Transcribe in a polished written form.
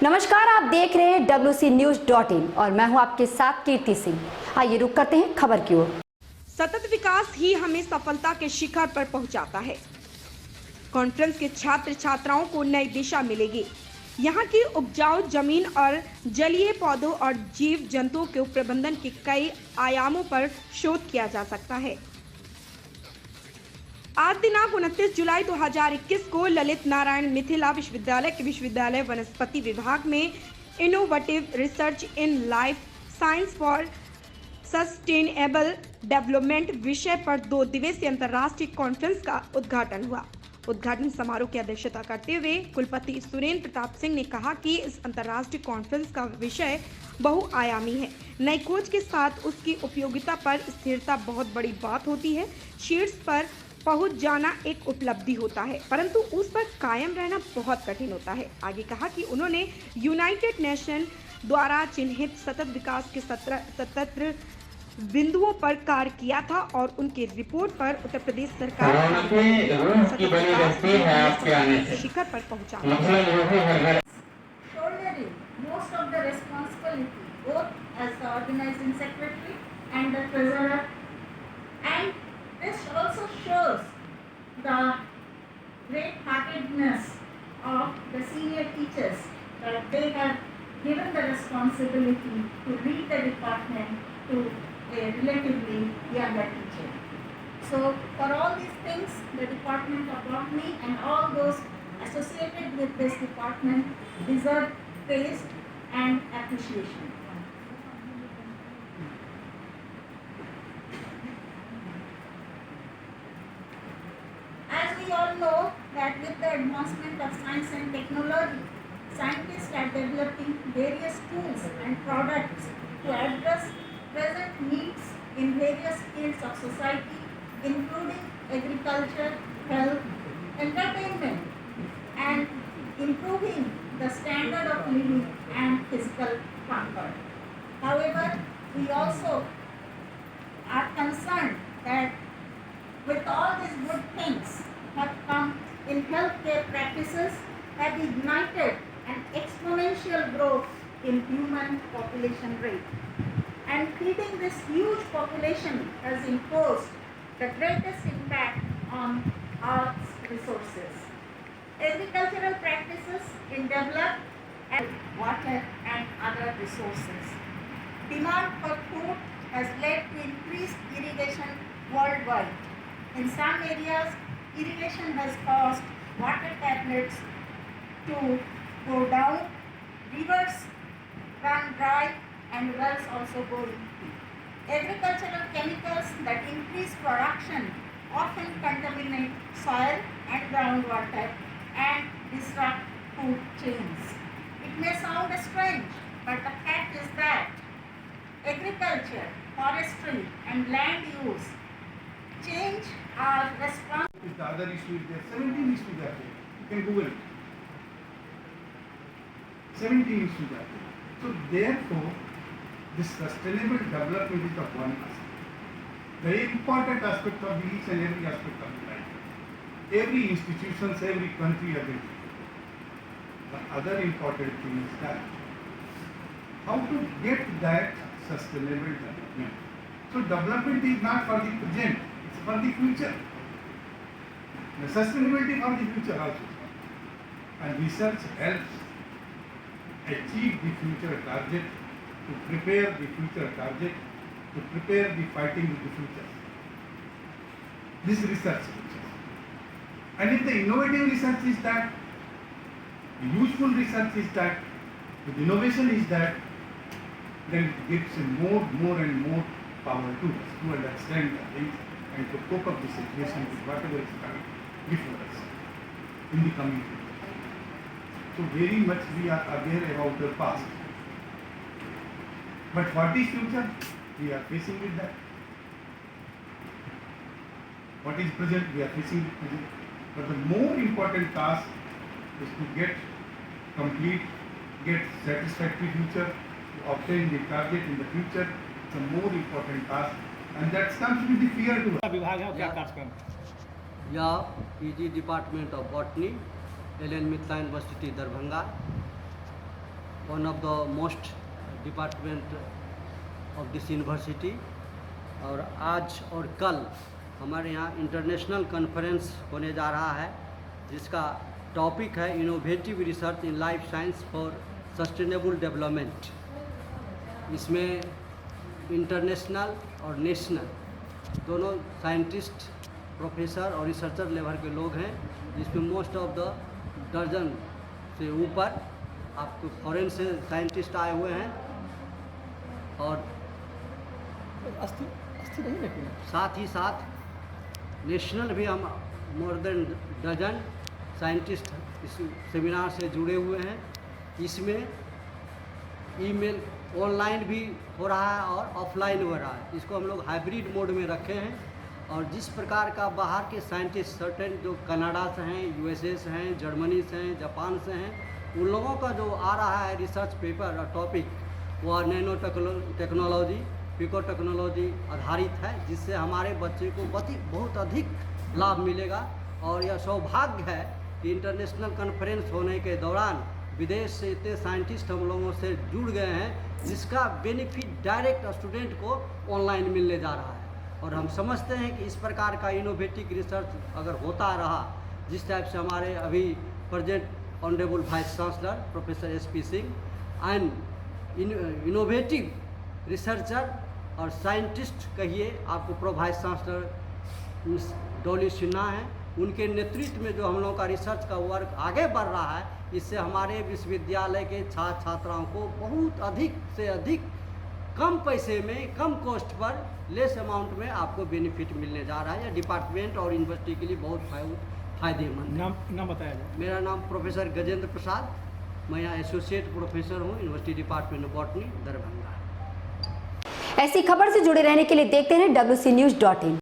नमस्कार, आप देख रहे हैं WCNews.in और मैं हूं आपके साथ कीर्ति सिंह। आइए रुक करते हैं खबर की ओर। सतत विकास ही हमें सफलता के शिखर पर पहुंचाता है। कॉन्फ्रेंस के छात्र छात्राओं को नई दिशा मिलेगी। यहाँ की उपजाऊ जमीन और जलीय पौधों और जीव जंतुओं के प्रबंधन के कई आयामों पर शोध किया जा सकता है। आज दिनांक 29 जुलाई 2021 को ललित नारायण मिथिला विश्वविद्यालय के विश्वविद्यालय वनस्पति विभाग में innovative research in life science for sustainable development विषय पर 2 दिवसीय अंतर्राष्ट्रीय कॉन्फ्रेंस का उद्घाटन हुआ। उद्घाटन समारोह की अध्यक्षता करते हुए कुलपति सुरेंद्र प्रताप सिंह ने कहा कि इस अंतर्राष्ट्रीय कॉन्फ्रेंस का विषय बहुआयामी है। नई खोज के साथ उसकी उपयोगिता पर स्थिरता बहुत बड़ी बात होती है। शीर्ष पर पहुंच जाना एक उपलब्धि होता है, परंतु उस पर कायम रहना बहुत कठिन होता है। आगे कहा कि उन्होंने यूनाइटेड नेशन द्वारा चिन्हित सतत विकास के 17 बिंदुओं पर कार्य किया था और उनके रिपोर्ट पर उत्तर प्रदेश सरकार शिखर पर पहुंचा। Most of the responsibility, both as the organizing secretary and the treasurer, and this also shows the great-heartedness of the senior teachers that they have given the responsibility to lead the department to a relatively younger teacher. So for all these things, the Department of Botany and all those associated with this department deserve praise and appreciation. As we all know that with the advancement of science and technology, scientists are developing various tools and products to address present needs in various fields of society, including agriculture, health, entertainment, and improving the standard of living and physical comfort. However, we also are concerned that with all these good things have come in healthcare practices have ignited an exponential growth in human population rate. And feeding this huge population has imposed the greatest impact on Earth's resources. Agricultural practices in developed and water and other resources. Demand for food has led to increased irrigation worldwide. In some areas, irrigation has caused water tablets to go down, rivers run dry, and wells also go empty. Agricultural chemicals that increase production often contaminate soil and groundwater and disrupt food chains. It may sound strange, but the fact is that agriculture, forestry, and land use change our response. The other issue is there. 17 issues are there. You can Google it. 17 issues are there. So therefore, this sustainable development is the one aspect. Very important aspect of each and every aspect of life. Every institution, every country has it. The other important thing is that how to get that sustainable development. So development is not for the present, it's for the future. The sustainability for the future also. And research helps achieve the future target, to prepare the future target, to prepare the fighting with the future. This research. And if the innovative research is that, the useful research is that, the innovation is that, then it gives more and more power to us to understand the things and to cope up the situation with whatever is coming before us in the coming future. So very much we are aware about the past. But what is future? We are facing with that. What is present? We are facing with present. But the more important task is to get complete, get satisfactory future, to obtain the target in the future. It's a more important task, and that comes with the fear to us. विभाग है क्या कार्यक्रम? या PG department of botany, L N Mithila university Darbhanga one of the most department of this university। और आज और कल हमारे यहाँ इंटरनेशनल कॉन्फ्रेंस होने जा रहा है, जिसका टॉपिक है innovative research in life science for sustainable development. इसमें इंटरनेशनल और नेशनल दोनों साइंटिस्ट, प्रोफेसर और रिसर्चर लेवल के लोग हैं, जिसमें मोस्ट ऑफ द दर्जन से ऊपर आपको फॉरेन से साइंटिस्ट आए हुए हैं। और साथ ही साथ नेशनल भी हम मोर देन डजन साइंटिस्ट इस सेमिनार से जुड़े हुए हैं। इसमें ईमेल ऑनलाइन भी हो रहा है और ऑफलाइन हो रहा है। इसको हम लोग हाइब्रिड मोड में रखे हैं। और जिस प्रकार का बाहर के साइंटिस्ट सर्टेन जो कनाडा से हैं, यूएसए से हैं, जर्मनी से हैं, जापान से हैं, उन लोगों का जो आ रहा है रिसर्च पेपर और टॉपिक वह नैनो टेक्नोलॉजी, पिको टेक्नोलॉजी आधारित है, जिससे हमारे बच्चे को बहुत अधिक लाभ मिलेगा। और यह सौभाग्य है कि इंटरनेशनल कॉन्फ्रेंस होने के दौरान विदेश से इतने साइंटिस्ट हम लोगों से जुड़ गए हैं, जिसका बेनिफिट डायरेक्ट स्टूडेंट को ऑनलाइन मिलने जा रहा है। और हम समझते हैं कि इस प्रकार का इनोवेटिव रिसर्च अगर होता रहा, जिस टाइप से हमारे अभी present honourable vice chancellor professor SP Singh and innovative researcher और साइंटिस्ट कहिए आपको pro vice chancellor Dolly Sinha हैं, उनके नेतृत्व में जो हम लोगों का रिसर्च का वर्क आगे बढ़ रहा है, इससे हमारे विश्वविद्यालय के छात्र छात्राओं को बहुत अधिक से अधिक कम पैसे में, कम कॉस्ट पर, लेस अमाउंट में आपको बेनिफिट मिलने जा रहा है। यह डिपार्टमेंट और यूनिवर्सिटी के लिए बहुत फायदेमंद है। नाम बताया जाए। मेरा नाम प्रोफेसर गजेंद्र प्रसाद, मैं यहाँ एसोसिएट प्रोफेसर हूँ university department of botany, Darbhanga. ऐसी खबर से जुड़े रहने के लिए देखते हैं WC News.in।